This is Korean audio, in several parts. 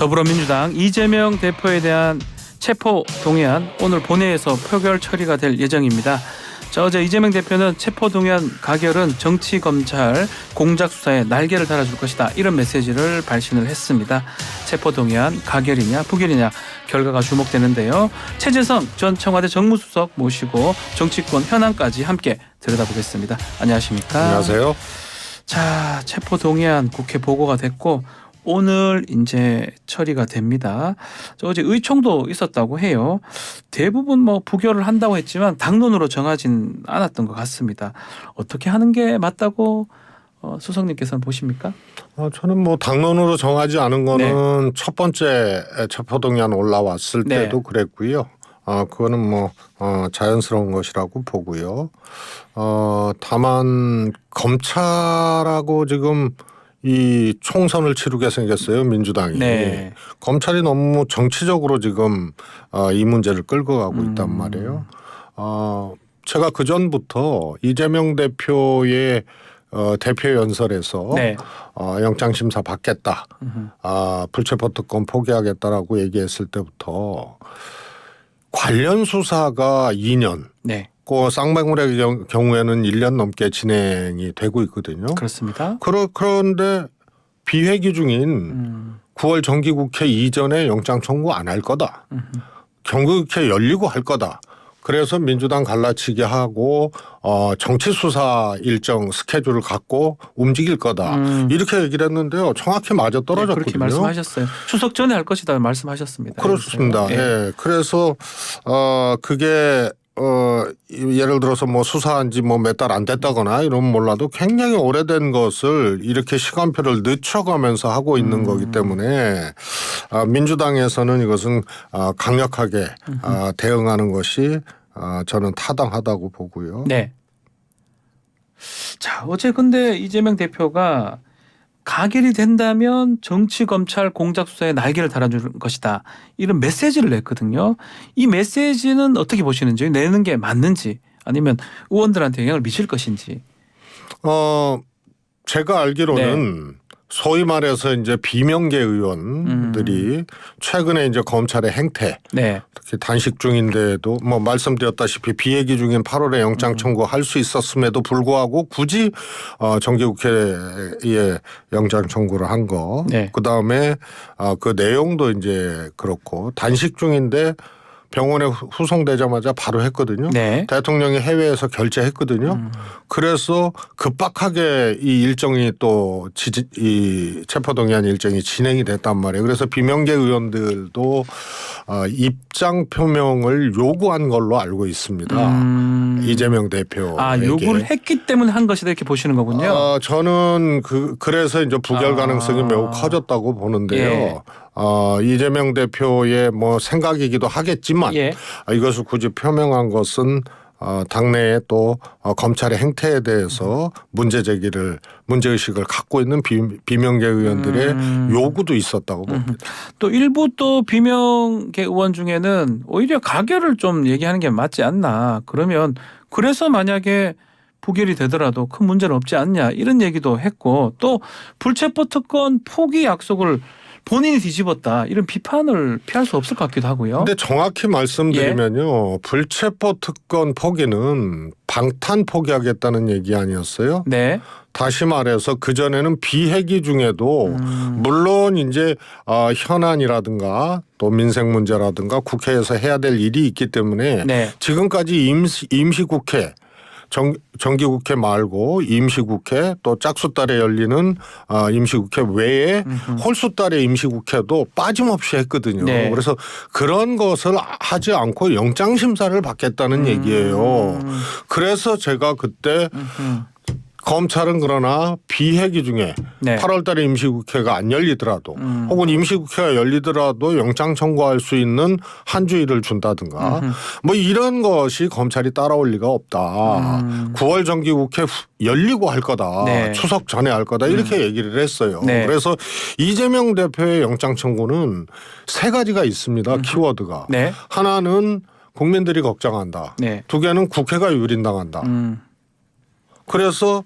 더불어민주당 이재명 대표에 대한 체포 동의안 오늘 본회의에서 표결 처리가 될 예정입니다. 어제 이재명 대표는 체포 동의안 가결은 정치 검찰 공작 수사에 날개를 달아줄 것이다, 이런 메시지를 발신을 했습니다. 체포 동의안 가결이냐 부결이냐 결과가 주목되는데요. 최재성 전 청와대 정무수석 모시고 정치권 현안까지 함께 들여다보겠습니다. 안녕하십니까? 안녕하세요. 자, 체포 동의안 국회 보고가 됐고 오늘 이제 처리가 됩니다. 어제 의총도 있었다고 해요. 대부분 부결을 한다고 했지만 당론으로 정하진 않았던 것 같습니다. 어떻게 하는 게 맞다고 수석님께서는 보십니까? 저는 당론으로 정하지 않은 거는 첫 번째 체포동의안 올라왔을 때도 그랬고요. 그거는 자연스러운 것이라고 보고요. 다만 검찰하고 지금 이 총선을 치르게 생겼어요, 민주당이. 네. 검찰이 너무 정치적으로 지금 이 문제를 끌고 가고 있단 말이에요. 제가 그 전부터 이재명 대표의 대표 연설에서 영장심사 받겠다, 불체포 특권 포기하겠다라고 얘기했을 때부터 관련 수사가 2년, 그 쌍방울의 경우에는 1년 넘게 진행이 되고 있거든요. 그렇습니다. 그런데 비회기 중인 9월 정기국회 이전에 영장 청구 안 할 거다. 정기국회 열리고 할 거다. 그래서 민주당 갈라치기 하고 정치 수사 일정 스케줄을 갖고 움직일 거다. 이렇게 얘기를 했는데요. 정확히 맞아 떨어졌거든요. 그렇게 말씀하셨어요. 추석 전에 할 것이다 말씀하셨습니다. 그렇습니다. 그래서 그게 예를 들어서 수사한 지 몇 달 안 됐다거나 이러면 몰라도 굉장히 오래된 것을 이렇게 시간표를 늦춰가면서 하고 있는 거기 때문에 민주당에서는 이것은 강력하게 대응하는 것이 저는 타당하다고 보고요. 네. 자, 어제 근데 이재명 대표가 가결이 된다면 정치 검찰 공작 수사에 날개를 달아주는 것이다, 이런 메시지를 냈거든요. 이 메시지는 어떻게 보시는지, 내는 게 맞는지 아니면 의원들한테 영향을 미칠 것인지. 제가 알기로는 소위 말해서 이제 비명계 의원들이 최근에 이제 검찰의 행태, 특히 단식 중인데도 말씀드렸다시피 비회기 중인 8월에 영장 청구할 수 있었음에도 불구하고 굳이 정기국회에 영장 청구를 한 거, 그 다음에 그 내용도 이제 그렇고 단식 중인데 병원에 후송되자마자 바로 했거든요. 대통령이 해외에서 결재했거든요. 그래서 급박하게 이 일정이 또 이 체포동의안 일정이 진행이 됐단 말이에요. 그래서 비명계 의원들도 입장 표명을 요구한 걸로 알고 있습니다. 이재명 대표에게. 요구를 했기 때문에 한 것이다, 이렇게 보시는 거군요. 저는 그래서 이제 부결 가능성이 매우 커졌다고 보는데요. 이재명 대표의 생각이기도 하겠지만 이것을 굳이 표명한 것은 당내에 또 검찰의 행태에 대해서 문제의식을 갖고 있는 비명계 의원들의 요구도 있었다고 봅니다. 또 일부 또 비명계 의원 중에는 오히려 가결을 좀 얘기하는 게 맞지 않나, 그래서 만약에 부결이 되더라도 큰 문제는 없지 않냐, 이런 얘기도 했고, 또 불체포 특권 포기 약속을 본인이 뒤집었다, 이런 비판을 피할 수 없을 것 같기도 하고요. 근데 정확히 말씀드리면요, 불체포 특권 포기는 방탄 포기하겠다는 얘기 아니었어요? 다시 말해서 그전에는 비회기 중에도 물론 이제 현안이라든가 또 민생 문제라든가 국회에서 해야 될 일이 있기 때문에 지금까지 임시국회, 정기국회 말고 임시국회, 또 짝수달에 열리는 임시국회 외에 홀수달의 임시국회도 빠짐없이 했거든요. 그래서 그런 것을 하지 않고 영장심사를 받겠다는 얘기예요. 그래서 제가 그때 검찰은 그러나 비회기 중에 8월 달에 임시국회가 안 열리더라도 혹은 임시국회가 열리더라도 영장 청구할 수 있는 한 주일을 준다든가 이런 것이 검찰이 따라올 리가 없다. 9월 정기국회 열리고 할 거다. 추석 전에 할 거다. 이렇게 얘기를 했어요. 그래서 이재명 대표의 영장 청구는 세 가지가 있습니다. 키워드가. 하나는 국민들이 걱정한다. 두 개는 국회가 유린당한다. 그래서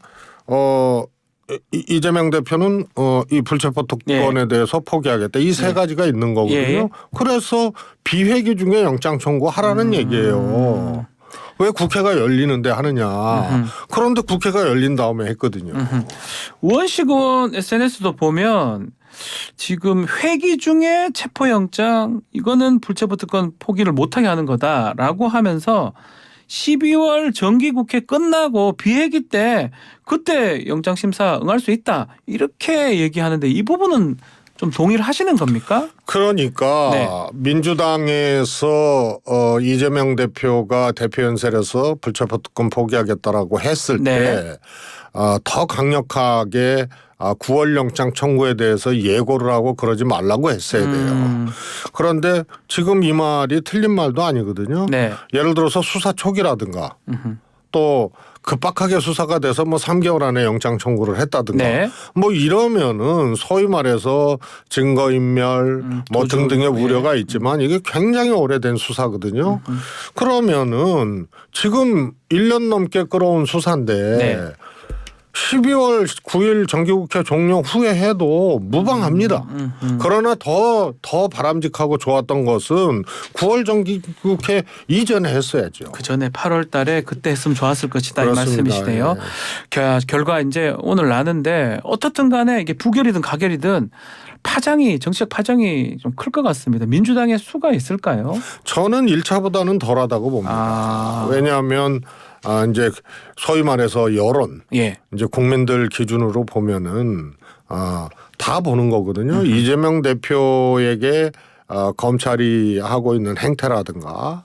이재명 대표는 이 불체포 특권에 대해서 포기하겠다. 이 세 가지가 있는 거거든요. 그래서 비회기 중에 영장 청구하라는 얘기예요. 왜 국회가 열리는데 하느냐. 그런데 국회가 열린 다음에 했거든요. 우원식 의원 SNS도 보면 지금 회기 중에 체포영장 이거는 불체포 특권 포기를 못하게 하는 거다라고 하면서 12월 정기국회 끝나고 비회기 때 그때 영장심사 응할 수 있다 이렇게 얘기하는데 이 부분은 좀 동의를 하시는 겁니까? 그러니까 민주당에서 이재명 대표가 대표 연설에서 불체포 특권 포기하겠다라고 했을 때 더 강력하게 9월 영장 청구에 대해서 예고를 하고 그러지 말라고 했어야 돼요. 그런데 지금 이 말이 틀린 말도 아니거든요. 예를 들어서 수사 초기라든가 또 급박하게 수사가 돼서 뭐 3개월 안에 영장 청구를 했다든가 뭐 이러면은 소위 말해서 증거인멸 뭐 등등의 우려가 있지만 이게 굉장히 오래된 수사거든요. 그러면은 지금 1년 넘게 끌어온 수사인데 12월 9일 정기국회 종료 후에 해도 무방합니다. 그러나 더 바람직하고 좋았던 것은 9월 정기국회 이전에 했어야죠. 그 전에 8월 달에 그때 했으면 좋았을 것이다 그렇습니다. 이 말씀이시네요. 결과 이제 오늘 나는데 어떻든 간에 이게 부결이든 가결이든 정치적 파장이 좀 클 것 같습니다. 민주당의 수가 있을까요? 저는 1차보다는 덜하다고 봅니다. 왜냐하면 이제 소위 말해서 여론, 이제 국민들 기준으로 보면은 다 보는 거거든요. 이재명 대표에게 검찰이 하고 있는 행태라든가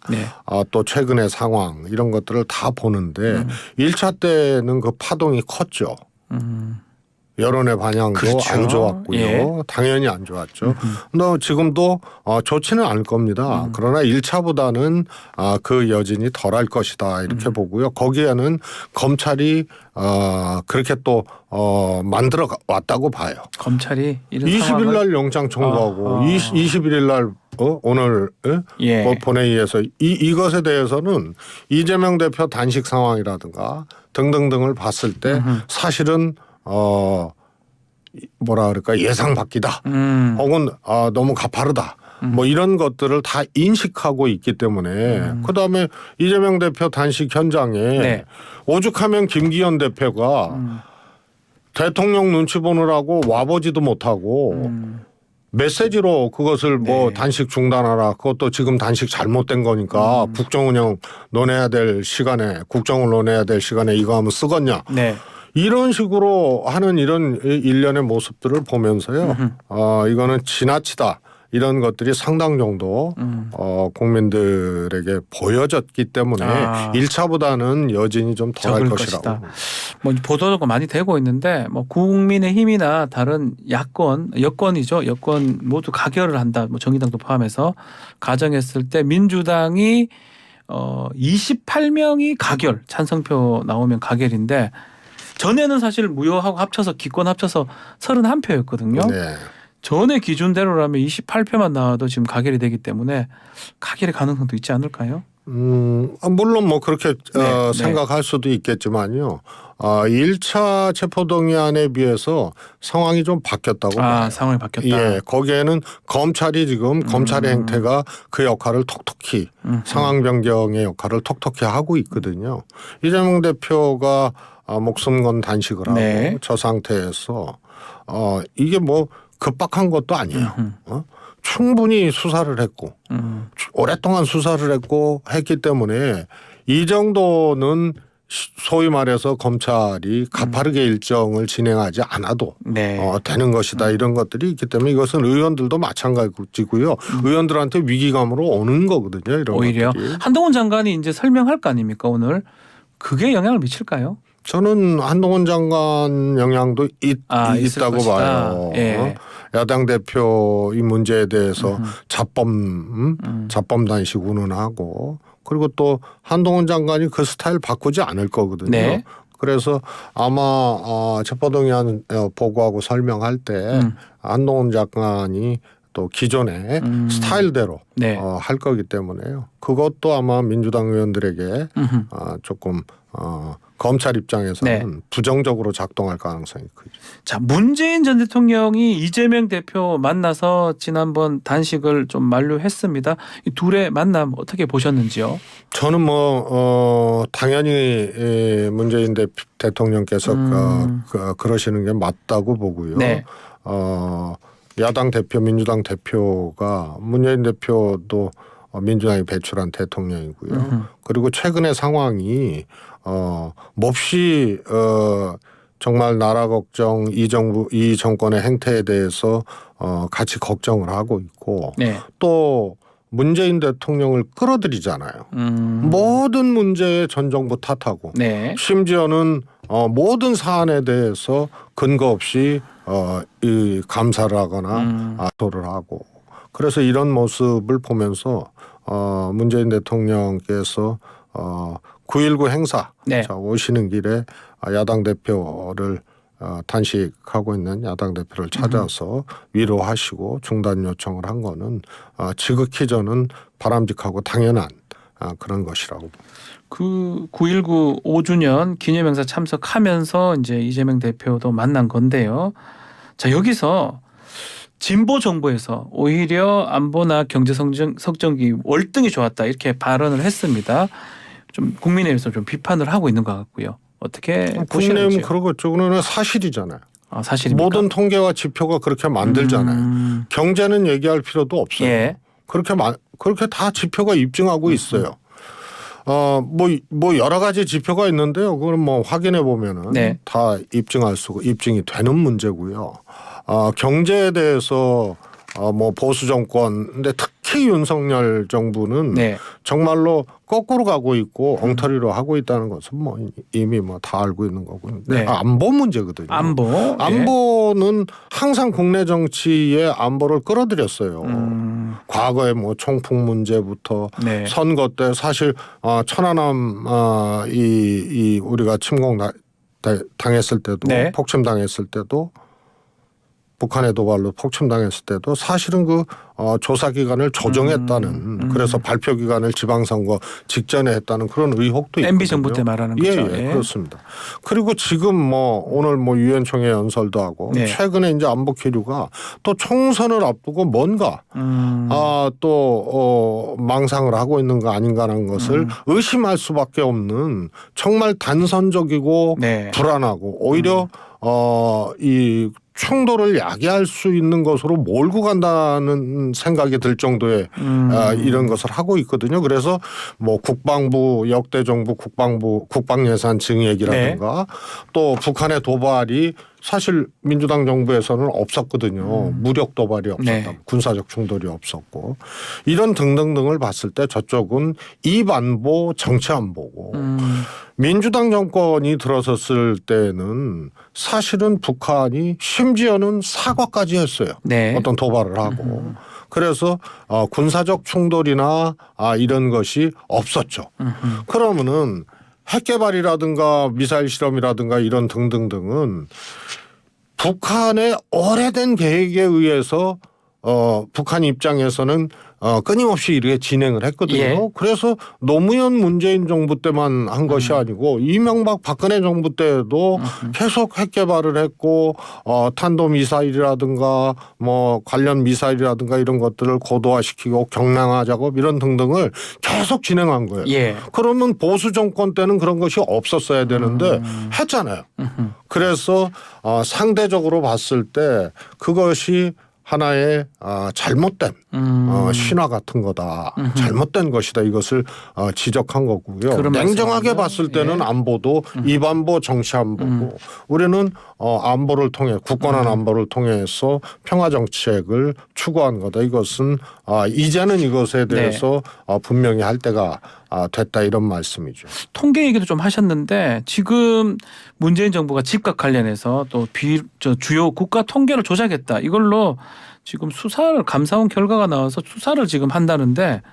또 최근의 상황 이런 것들을 다 보는데 1차 때는 그 파동이 컸죠. 여론의 반향도 안 좋았고요. 당연히 안 좋았죠. 근데 지금도 좋지는 않을 겁니다. 그러나 1차보다는 그 여진이 덜할 것이다 이렇게 보고요. 거기에는 검찰이 그렇게 또 만들어 왔다고 봐요. 검찰이 20일 날 영장 청구하고 21일 날 오늘 본회의에서 이것에 대해서는 이재명 대표 단식 상황이라든가 등등등을 봤을 때 사실은 뭐라 그럴까 예상 밖이다. 혹은 너무 가파르다. 뭐 이런 것들을 다 인식하고 있기 때문에 그다음에 이재명 대표 단식 현장에 오죽하면 김기현 대표가 대통령 눈치 보느라고 와보지도 못하고 메시지로 그것을 뭐 단식 중단하라. 그것도 지금 단식 잘못된 거니까 국정운영 논해야 될 시간에 국정을 논해야 될 시간에 이거 하면 쓰겄냐. 이런 식으로 하는 이런 일련의 모습들을 보면서요. 이거는 지나치다. 이런 것들이 상당 정도 국민들에게 보여졌기 때문에 1차보다는 여진이 좀 덜할 것이라고. 뭐 보도가 많이 되고 있는데 뭐 국민의힘이나 다른 여권이죠. 여권 모두 가결을 한다. 뭐 정의당도 포함해서 가정했을 때 민주당이 28명이 가결 찬성표 나오면 가결인데 전에는 사실 무효하고 합쳐서 기권 합쳐서 31표였거든요. 전의 기준대로라면 28표만 나와도 지금 가결이 되기 때문에 가결의 가능성도 있지 않을까요? 물론 뭐 그렇게 생각할 수도 있겠지만요. 1차 체포동의안에 비해서 상황이 좀 바뀌었다고 봐요. 상황이 바뀌었다. 거기에는 검찰이 지금 검찰의 행태가 그 역할을 톡톡히 상황 변경의 역할을 톡톡히 하고 있거든요. 이재명 대표가 목숨 건 단식을 하고 저 상태에서 이게 뭐 급박한 것도 아니에요. 충분히 수사를 했고 오랫동안 수사를 했기 때문에 이 정도는 소위 말해서 검찰이 가파르게 일정을 진행하지 않아도 되는 것이다. 이런 것들이 있기 때문에 이것은 의원들도 마찬가지고요. 의원들한테 위기감으로 오는 거거든요. 이런 오히려 것들이. 한동훈 장관이 이제 설명할 거 아닙니까 오늘. 그게 영향을 미칠까요? 저는 한동훈 장관 영향도 있다고 봐요. 야당 대표 이 문제에 대해서 자범 단식 운운하고 그리고 또 한동훈 장관이 그 스타일 바꾸지 않을 거거든요. 그래서 아마 체포동의안 보고하고 설명할 때 한동훈 장관이 또 기존의 스타일대로 할 거기 때문에요. 그것도 아마 민주당 의원들에게 조금 검찰 입장에서는 부정적으로 작동할 가능성이 크죠. 자, 문재인 전 대통령이 이재명 대표 만나서 지난번 단식을 좀 만류했습니다. 이 둘의 만남 어떻게 보셨는지요? 저는 당연히 문재인 대통령께서 그러시는 게 맞다고 보고요. 네. 야당 대표, 민주당 대표가 문재인 대표도 민주당이 배출한 대통령이고요. 그리고 최근의 상황이 몹시 정말 나라 걱정, 이 정권의 행태에 대해서 같이 걱정을 하고 있고 또 문재인 대통령을 끌어들이잖아요. 모든 문제에 전 정부 탓하고 심지어는 모든 사안에 대해서 근거 없이 이 감사를 하거나 압도를 하고 그래서 이런 모습을 보면서 문재인 대통령께서 9.19 행사 오시는 길에 야당 대표를 단식하고 있는 야당 대표를 찾아서 위로하시고 중단 요청을 한 거는 지극히 저는 바람직하고 당연한 그런 것이라고 봅니다. 그 9.19 5주년 기념행사 참석하면서 이제 이재명 대표도 만난 건데요. 자, 여기서 진보 정부에서 오히려 안보나 경제 성장이 월등히 좋았다 이렇게 발언을 했습니다. 좀 국민의힘에서 좀 비판을 하고 있는 것 같고요. 어떻게 보시는지요? 국민의힘은 그러겠죠. 그러나 사실이잖아요. 사실입니까? 모든 통계와 지표가 그렇게 만들잖아요. 경제는 얘기할 필요도 없어요. 그렇게 다 지표가 입증하고 있어요. 뭐 여러 가지 지표가 있는데요. 그걸 뭐 확인해 보면은 다 입증이 되는 문제고요. 경제에 대해서 뭐 보수 정권 근데 특히 윤석열 정부는 정말로 거꾸로 가고 있고 엉터리로 하고 있다는 것은 뭐 이미 뭐 다 알고 있는 거고. 안보 문제거든요. 안보는 항상 국내 정치의 안보를 끌어들였어요. 과거에 뭐 총풍 문제부터 선거 때 사실 천안함 이 우리가 침공 당했을 때도 폭침 당했을 때도 북한의 도발로 폭침당했을 때도 사실은 그 조사 기간을 조정했다는 그래서 발표 기간을 지방선거 직전에 했다는 그런 의혹도 있거든요. MB 정부 때 말하는 거죠. 그렇습니다. 그리고 지금 뭐 오늘 뭐 유엔총회 연설도 하고 최근에 이제 안보 기류가 또 총선을 앞두고 뭔가 또 망상을 하고 있는 거 아닌가라는 것을 의심할 수밖에 없는 정말 단선적이고 불안하고 오히려 이 충돌을 야기할 수 있는 것으로 몰고 간다는 생각이 들 정도의 이런 것을 하고 있거든요. 그래서 뭐 국방부 역대 정부 국방 예산 증액이라든가 또 북한의 도발이 사실 민주당 정부에서는 없었거든요. 무력 도발이 없었다. 군사적 충돌이 없었고 이런 등등등을 봤을 때 저쪽은 입안보 정치안보고 민주당 정권이 들어섰을 때는 사실은 북한이 심지어는 사과까지 했어요. 어떤 도발을 하고. 그래서 군사적 충돌이나 이런 것이 없었죠. 그러면은 핵 개발이라든가 미사일 실험이라든가 이런 등등등은 북한의 오래된 계획에 의해서 북한 입장에서는 끊임없이 이렇게 진행을 했거든요. 그래서 노무현 문재인 정부 때만 한 것이 아니고 이명박 박근혜 정부 때도 계속 핵 개발을 했고 탄도미사일이라든가 뭐 관련 미사일이라든가 이런 것들을 고도화시키고 경량화 작업 이런 등등을 계속 진행한 거예요. 그러면 보수 정권 때는 그런 것이 없었어야 되는데 했잖아요. 그래서 상대적으로 봤을 때 그것이 하나의 잘못된 신화 같은 거다. 잘못된 것이다. 이것을 지적한 거고요. 냉정하게 봤을 때는 안보도 입안보 정치안보고 우리는 안보를 통해 굳건한 안보를 통해서 평화 정책을 추구한 거다. 이것은 이제는 이것에 대해서 분명히 할 때가 됐다 이런 말씀이죠. 통계 얘기도 좀 하셨는데 지금 문재인 정부가 집값 관련해서 또 주요 국가 통계를 조작했다. 이걸로 지금 수사를 감사원 결과가 나와서 수사를 지금 한다는데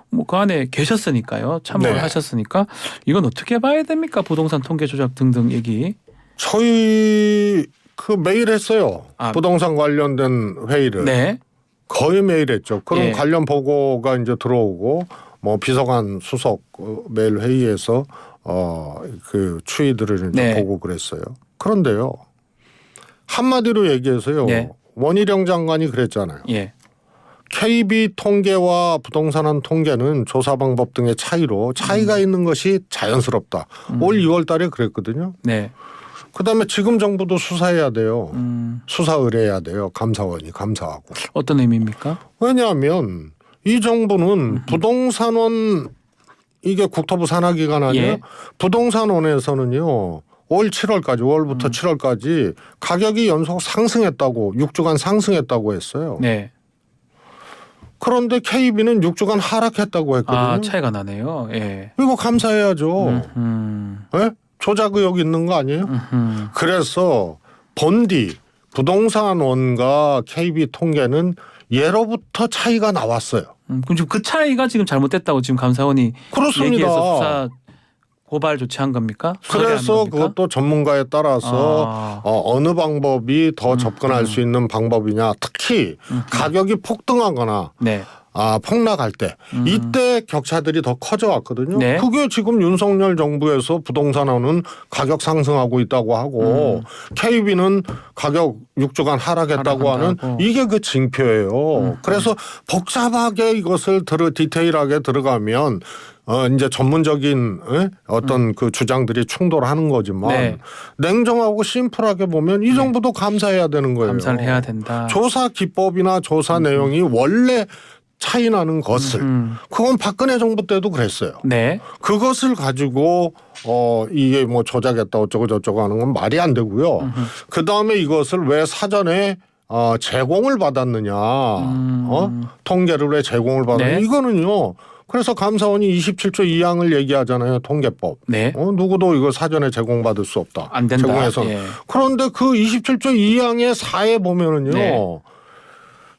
뭐 그 안에 계셨으니까요. 참여를 하셨으니까 이건 어떻게 봐야 됩니까? 부동산 통계 조작 등등 얘기. 저희 매일 했어요. 부동산 관련된 회의를. 거의 매일 했죠. 그럼 관련 보고가 이제 들어오고 뭐 비서관 수석 매일 회의에서 그 추이들을 이제 네. 보고 그랬어요. 그런데요. 한마디로 얘기해서요. 네. 원희룡 장관이 그랬잖아요. 예. KB 통계와 부동산원 통계는 조사 방법 등의 차이가 있는 것이 자연스럽다. 올 2월 달에 그랬거든요. 네. 그다음에 지금 정부도 수사해야 돼요. 수사 의뢰해야 돼요. 감사원이 감사하고. 어떤 의미입니까? 왜냐하면 이 정부는 부동산원 이게 국토부 산하기관 아니에요? 예. 부동산원에서는요. 올 7월까지 5월부터 7월까지 가격이 연속 상승했다고 6주간 상승했다고 했어요. 네. 그런데 KB는 6주간 하락했다고 했거든요. 아, 차이가 나네요. 예. 이거 감사해야죠. 예? 조작 의혹 있는 거 아니에요? 그래서 본디 부동산원과 KB 통계는 예로부터 차이가 나왔어요. 그럼 지금 그 차이가 지금 잘못됐다고 지금 감사원이 그렇습니다. 얘기해서 수사 고발 조치한 겁니까? 그래서 그것도 전문가에 따라서 어느 방법이 더 접근할 수 있는 방법이냐. 특히 가격이 폭등하거나 네. 폭락할 때 이때 격차들이 더 커져 왔거든요. 네. 그게 지금 윤석열 정부에서 부동산원은 가격 상승하고 있다고 하고 KB는 가격 6주간 하락했다고 하는 이게 그 징표예요. 그래서 복잡하게 이것을 디테일하게 들어가면 이제 전문적인 어떤 그 주장들이 충돌하는 거지만 네. 냉정하고 심플하게 보면 이 정부도 감사해야 되는 거예요. 감사를 해야 된다. 조사 기법이나 조사 내용이 원래 차이 나는 것을 그건 박근혜 정부 때도 그랬어요. 네. 그것을 가지고 이게 뭐 조작했다 어쩌고 저쩌고 하는 건 말이 안 되고요. 그 다음에 이것을 왜 사전에 제공을 받았느냐, 통계를 왜 제공을 받았느냐 네. 이거는요. 그래서 감사원이 27조 2항을 얘기하잖아요. 통계법. 네. 누구도 이거 사전에 제공받을 수 없다. 안 된다. 제공해서는. 예. 그런데 그 27조 2항의 4에 보면은요. 네.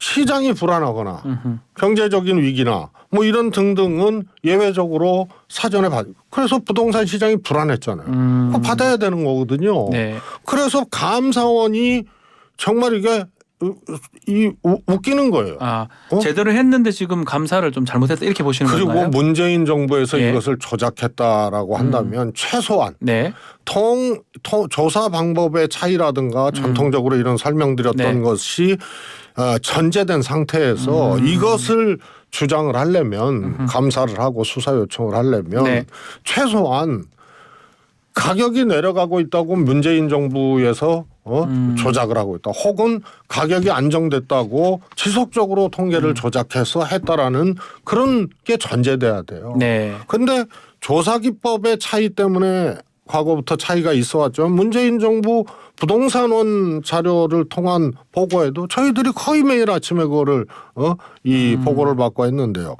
시장이 불안하거나 경제적인 위기나 뭐 이런 등등은 예외적으로 사전에 그래서 부동산 시장이 불안했잖아요. 그거 받아야 되는 거거든요. 네. 그래서 감사원이 정말 이게 웃기는 거예요. 제대로 했는데 지금 감사를 좀 잘못했다 이렇게 보시는 그리고 건가요? 그리고 문재인 정부에서 예. 이것을 조작했다라고 한다면 최소한 네. 조사 방법의 차이라든가 전통적으로 이런 설명드렸던 네. 것이 전제된 상태에서 이것을 주장을 하려면 감사를 하고 수사 요청을 하려면 네. 최소한 가격이 내려가고 있다고 문재인 정부에서 조작을 하고 있다. 혹은 가격이 안정됐다고 지속적으로 통계를 조작해서 했다라는 그런 게 전제돼야 돼요. 네. 근데 조사 기법의 차이 때문에 과거부터 차이가 있어 왔죠. 문재인 정부 부동산원 자료를 통한 보고에도 저희들이 거의 매일 아침에 그거를 이 보고를 받고 했는데요.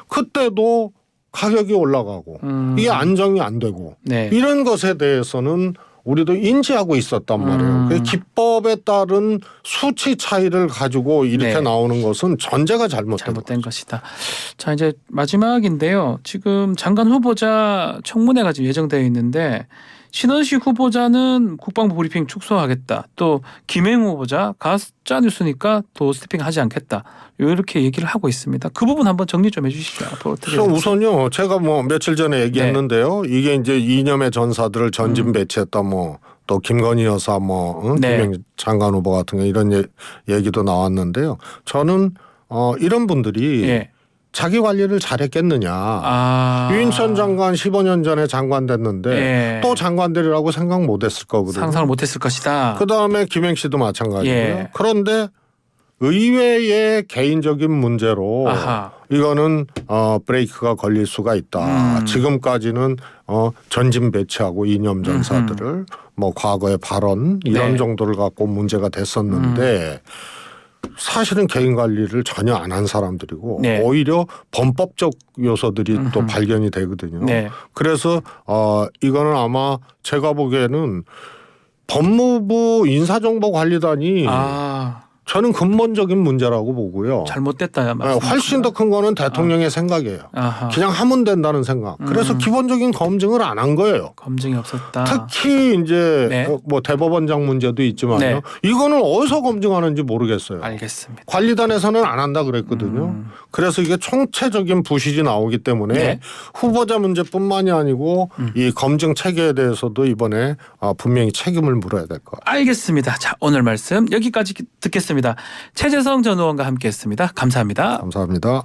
그때도 가격이 올라가고 이게 안정이 안 되고 네. 이런 것에 대해서는 우리도 인지하고 있었단 말이에요. 그 기법에 따른 수치 차이를 가지고 이렇게 네. 나오는 것은 전제가 잘못된 것이다. 자, 이제 마지막인데요. 지금 장관 후보자 청문회가 지금 예정되어 있는데 신원식 후보자는 국방부 브리핑 축소하겠다. 또 김행 후보자 가짜 뉴스니까 또 스태핑하지 않겠다. 이렇게 얘기를 하고 있습니다. 그 부분 한번 정리 좀 해주시죠. 앞으로 어떻게 우선요. 제가 뭐 며칠 전에 얘기했는데요. 네. 이게 이제 이념의 전사들을 전진 배치했다. 뭐 또 김건희 여사 뭐 네. 김행 장관 후보 같은 거 이런 얘기도 나왔는데요. 저는 이런 분들이 네. 자기 관리를 잘했겠느냐. 유인천 장관 15년 전에 장관 됐는데 예. 또 장관 되리라고 생각 못했을 거거든요. 상상을 못했을 것이다. 그다음에 김행 씨도 마찬가지고요. 예. 그런데 의외의 개인적인 문제로 이거는 브레이크가 걸릴 수가 있다. 지금까지는 전진 배치하고 이념 전사들을 뭐 과거의 발언 이런 네. 정도를 갖고 문제가 됐었는데 사실은 개인 관리를 전혀 안 한 사람들이고 네. 오히려 범법적 요소들이 또 발견이 되거든요. 네. 그래서 이거는 아마 제가 보기에는 법무부 인사정보관리단이 저는 근본적인 문제라고 보고요. 잘못됐다야 훨씬 더 큰 거는 대통령의 생각이에요. 아하. 그냥 하면 된다는 생각. 그래서 기본적인 검증을 안 한 거예요. 검증이 없었다. 특히 이제 네. 뭐 대법원장 문제도 있지만요. 네. 이거는 어디서 검증하는지 모르겠어요. 알겠습니다. 관리단에서는 안 한다 그랬거든요. 그래서 이게 총체적인 부실이 나오기 때문에 네. 후보자 문제뿐만이 아니고 이 검증 체계에 대해서도 이번에 분명히 책임을 물어야 될 것 같아요. 알겠습니다. 자, 오늘 말씀 여기까지 듣겠습니다. 최재성 전 의원과 함께했습니다. 감사합니다. 감사합니다.